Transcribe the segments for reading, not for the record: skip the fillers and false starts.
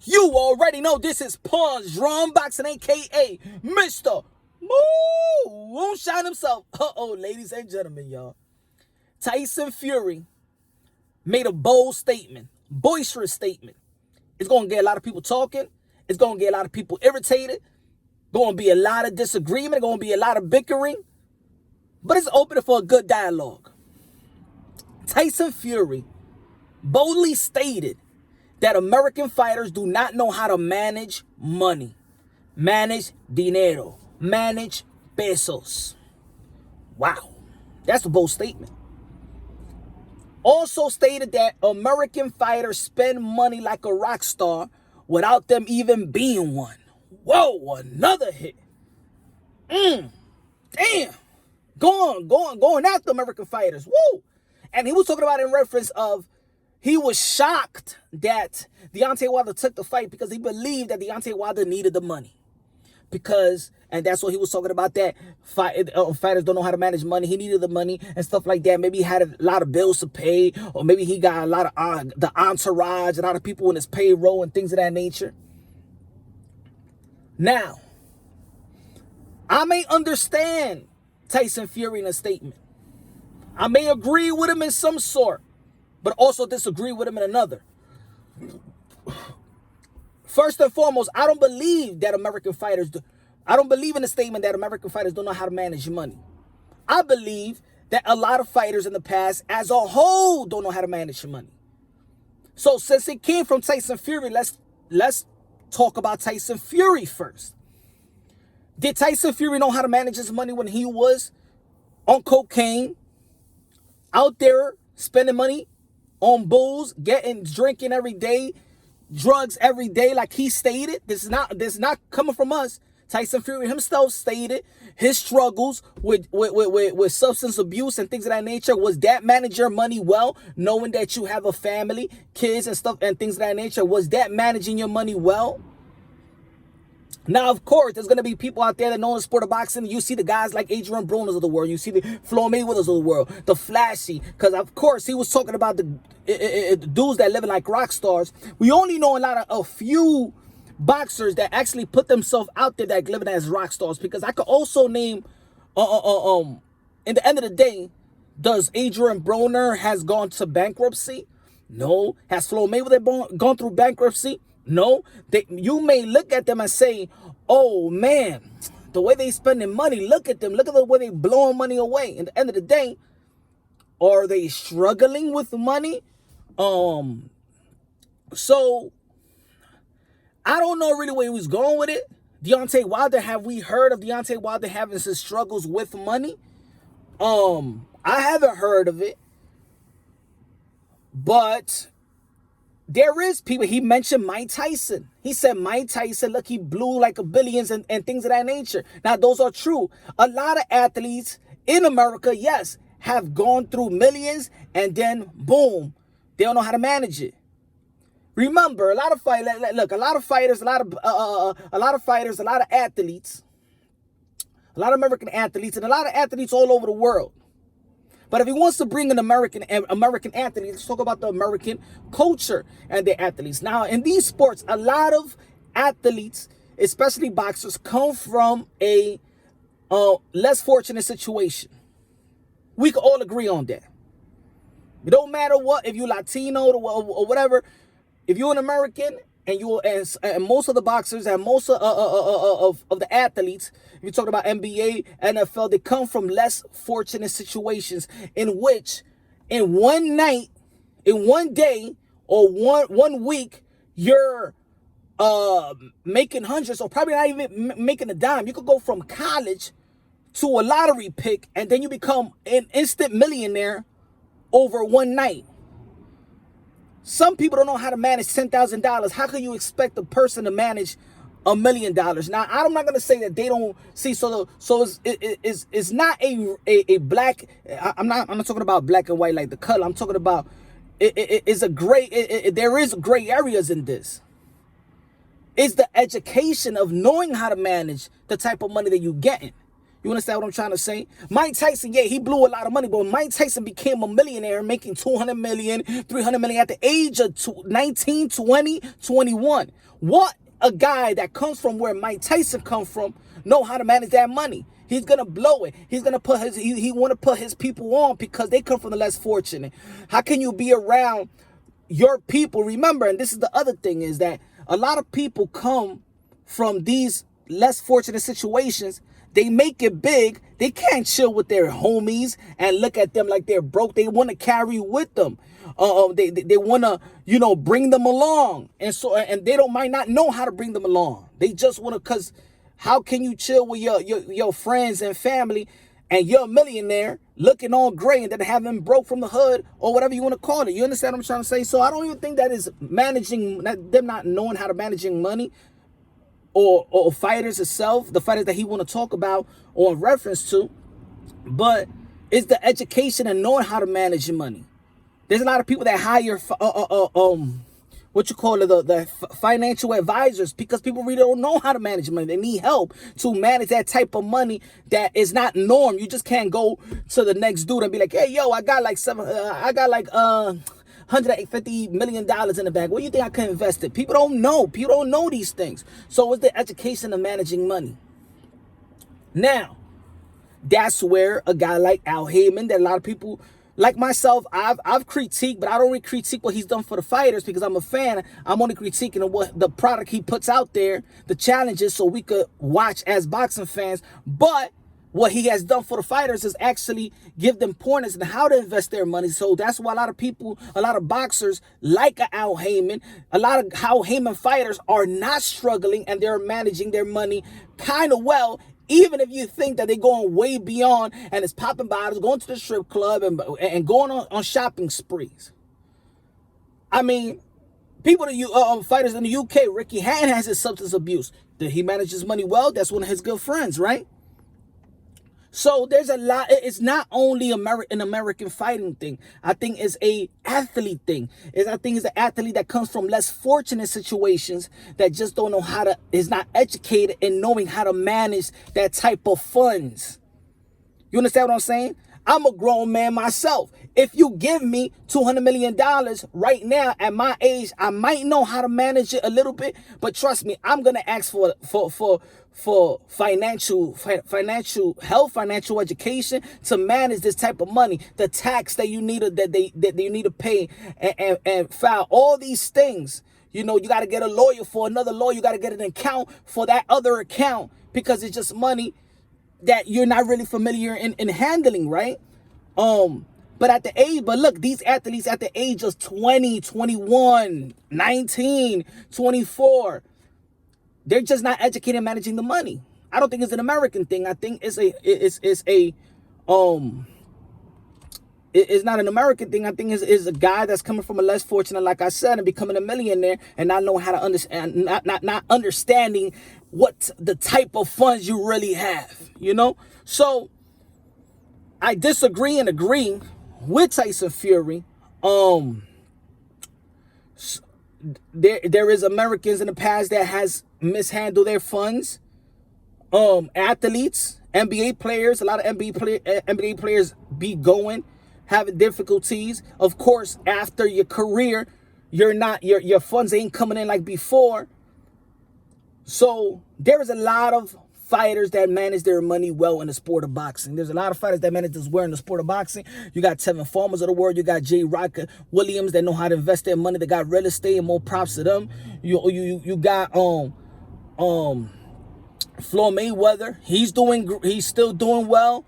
You already know this is Pawn's Drum Boxing, a.k.a. Mr. Moonshine himself. Uh-oh, ladies and gentlemen, y'all. Tyson Fury made a bold statement, boisterous statement. It's going to get a lot of people talking. It's going to get a lot of people irritated. Going to be a lot of disagreement. Going to be a lot of bickering. But it's open for a good dialogue. Tyson Fury boldly stated that American fighters do not know how to manage money, manage dinero, manage pesos. Wow, that's a bold statement. Also stated that American fighters spend money like a rock star without them even being one. Whoa, another hit. Damn. Going after American fighters. Woo. And he was talking about in reference of he was shocked that Deontay Wilder took the fight because he believed that Deontay Wilder needed the money. And that's what he was talking about, that fighters don't know how to manage money. He needed the money and stuff like that. Maybe he had a lot of bills to pay, or maybe he got a lot of the entourage, a lot of people in his payroll and things of that nature. Now, I may understand Tyson Fury in a statement. I may agree with him in some sort, but also disagree with him in another. First and foremost, I don't believe that I don't believe in the statement that American fighters don't know how to manage money. I believe that a lot of fighters in the past, as a whole, don't know how to manage money. So since it came from Tyson Fury, let's talk about Tyson Fury first. Did Tyson Fury know how to manage his money when he was on cocaine, out there spending money on booze, drinking every day, drugs every day, like he stated? This is not coming from us. Tyson Fury himself stated his struggles with substance abuse and things of that nature. Was that manage your money well, knowing that you have a family, kids and stuff and things of that nature? Was that managing your money well? Now, of course, there's going to be people out there that know the sport of boxing. You see the guys like Adrian Broner's of the world. You see the Floyd Mayweather's of the world, the flashy. Because, of course, he was talking about the dudes that living like rock stars. We only know a few boxers that actually put themselves out there that living as rock stars. Because I could also name, in the end of the day, does Adrian Broner has gone to bankruptcy? No. Has Floyd Mayweather gone through bankruptcy? No. You may look at them and say, oh man, the way they spending money, look at them. Look at the way they blowing money away. At the end of the day, are they struggling with money? So I don't know really where he was going with it. Deontay Wilder, have we heard of Deontay Wilder having some struggles with money? I haven't heard of it. But there is people. He mentioned Mike Tyson. He said Mike Tyson, look, he blew like a billions and things of that nature. Now, those are true. A lot of athletes in America, yes, have gone through millions and then boom, they don't know how to manage it. Remember, a lot of athletes, a lot of American athletes, and a lot of athletes all over the world. But if he wants to bring an American athlete, let's talk about the American culture and their athletes. Now, in these sports, a lot of athletes, especially boxers, come from a less fortunate situation. We can all agree on that. It don't matter what, if you're Latino or whatever, if you're an American and most of the boxers and most of the athletes, if you're talking about NBA, NFL, they come from less fortunate situations in which in one night, in one day, or one week, you're making hundreds or probably not even making a dime. You could go from college to a lottery pick and then you become an instant millionaire over one night. Some people don't know how to manage $10,000. How can you expect a person to manage $1 million? Now, I'm not going to say that they don't see. So it's not a black. I'm not talking about black and white like the color. I'm talking about it's a gray. There is gray areas in this. It's the education of knowing how to manage the type of money that you're getting. You understand what I'm trying to say? Mike Tyson, yeah, he blew a lot of money, but Mike Tyson became a millionaire making 200 million, 300 million at the age of 19, 20, 21. What a guy that comes from where Mike Tyson comes from know how to manage that money. He's gonna blow it. He's gonna put he want to put his people on because they come from the less fortunate. How can you be around your people? Remember, and this is the other thing, is that a lot of people come from these less fortunate situations. They make it big. They can't chill with their homies and look at them like they're broke. They want to carry with them. They want to, bring them along. And they might not know how to bring them along. They just want to, because how can you chill with your friends and family and you're a millionaire looking all gray and then having broke from the hood or whatever you want to call it? You understand what I'm trying to say? So I don't even think that is them not knowing how to managing money. Or fighters itself, the fighters that he want to talk about or in reference to, but it's the education and knowing how to manage your money. There's a lot of people that hire the financial advisors because people really don't know how to manage money. They need help to manage that type of money that is not norm. You just can't go to the next dude and be like, hey, yo, I got like $150 million in the bank. What do you think I can invest in? People don't know. People don't know these things. So it's the education of managing money. Now, that's where a guy like Al Heyman, that a lot of people like myself, I've critiqued, but I don't really critique what he's done for the fighters because I'm a fan. I'm only critiquing what the product he puts out there, the challenges, so we could watch as boxing fans. But what he has done for the fighters is actually give them pointers on how to invest their money. So that's why a lot of people, a lot of boxers like Al Heyman, a lot of Al Heyman fighters are not struggling and they're managing their money kind of well. Even if you think that they're going way beyond and it's popping bottles, going to the strip club and going on shopping sprees. I mean, fighters in the UK, Ricky Hatton has his substance abuse. Did he manage his money well? That's one of his good friends, right? So there's a lot. It's not only an American fighting thing. I think it's a athlete thing. I think it's an athlete that comes from less fortunate situations that just don't know is not educated in knowing how to manage that type of funds. You understand what I'm saying? I'm a grown man myself. If you give me $200 million right now at my age, I might know how to manage it a little bit. But trust me, I'm going to ask for financial health, financial education to manage this type of money, the tax that you need to pay and file all these things. You got to get a lawyer for another lawyer. You got to get an account for that other account because it's just money that you're not really familiar in handling, right? But look, these athletes at the age of 20, 21, 19, 24, they're just not educated in managing the money. I don't think it's an American thing. I think it's not an American thing. I think it's a guy that's coming from a less fortunate, like I said, and becoming a millionaire and not knowing how to understand, not understanding what the type of funds you really have, So I disagree and agree with Tyson Fury. There is Americans in the past that has mishandled their funds. Athletes, NBA players, a lot of NBA players be having difficulties. Of course, after your career, your funds ain't coming in like before. So there is a lot of fighters that manage their money well in the sport of boxing. There's a lot of fighters that manage this well in the sport of boxing. You got Tevin Farmers of the world. You got J. Rocker Williams that know how to invest their money. They got real estate, and more props to them. You got Floyd Mayweather. He's still doing well.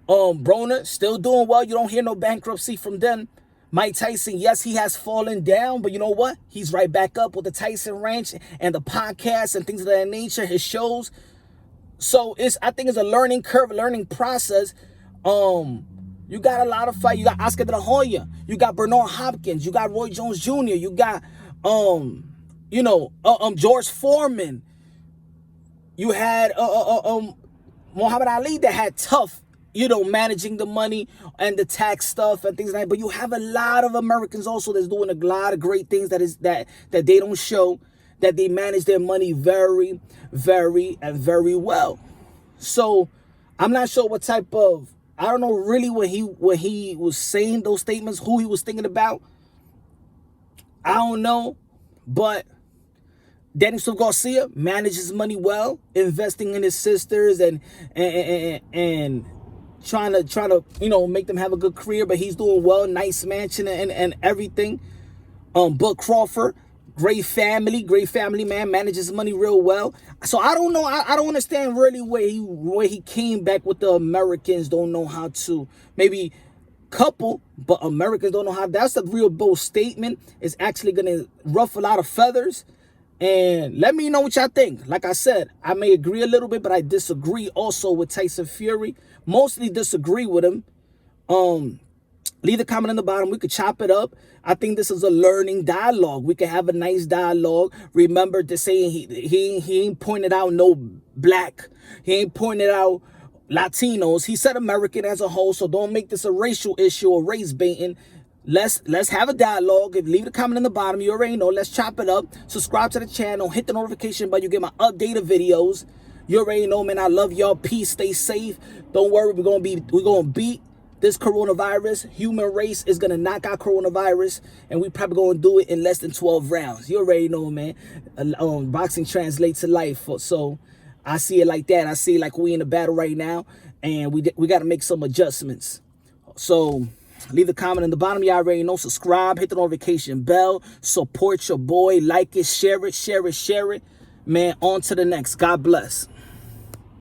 Broner still doing well. You don't hear no bankruptcy from them. Mike Tyson, yes, he has fallen down, but you know what? He's right back up with the Tyson Ranch and the podcast and things of that nature, his shows. So I think it's a learning curve, a learning process. You got a lot of fight. You got Oscar De La Hoya. You got Bernard Hopkins. You got Roy Jones Jr. You got George Foreman. You had Muhammad Ali that had tough, managing the money and the tax stuff and things like that. But you have a lot of Americans also that's doing a lot of great things that they don't show, that they manage their money very, very, and very well. So I'm not sure what type of, I don't know really when he was saying those statements, who he was thinking about. I don't know, but Daniel Garcia manages money well, investing in his sisters and trying to make them have a good career. But he's doing well, nice mansion and everything. Bud Crawford, great family man, manages money real well. So I don't know. I don't understand really where he came back with the Americans don't know how to maybe couple, but Americans don't know how. That's a real bold statement. It's actually gonna ruffle a lot of feathers. And let me know what y'all think. Like I said, I may agree a little bit, but I disagree also with Tyson Fury. Mostly disagree with him. Leave a comment in the bottom. We could chop it up. I think this is a learning dialogue. We could have a nice dialogue. Remember to say he ain't pointed out no black. He ain't pointed out Latinos. He said American as a whole. So don't make this a racial issue or race baiting. Let's have a dialogue. Leave a comment in the bottom. You already know. Let's chop it up. Subscribe to the channel. Hit the notification bell. You get my updated videos. You already know, man. I love y'all. Peace. Stay safe. Don't worry. We're gonna beat this coronavirus. Human race is gonna knock out coronavirus, and we probably gonna do it in less than 12 rounds. You already know, man. Boxing translates to life. So I see it like that. I see it like we in a battle right now, and we got to make some adjustments. So leave a comment in the bottom. Y'all already know. Subscribe, hit the notification bell, support your boy, like it, share it. Man, on to the next. God bless.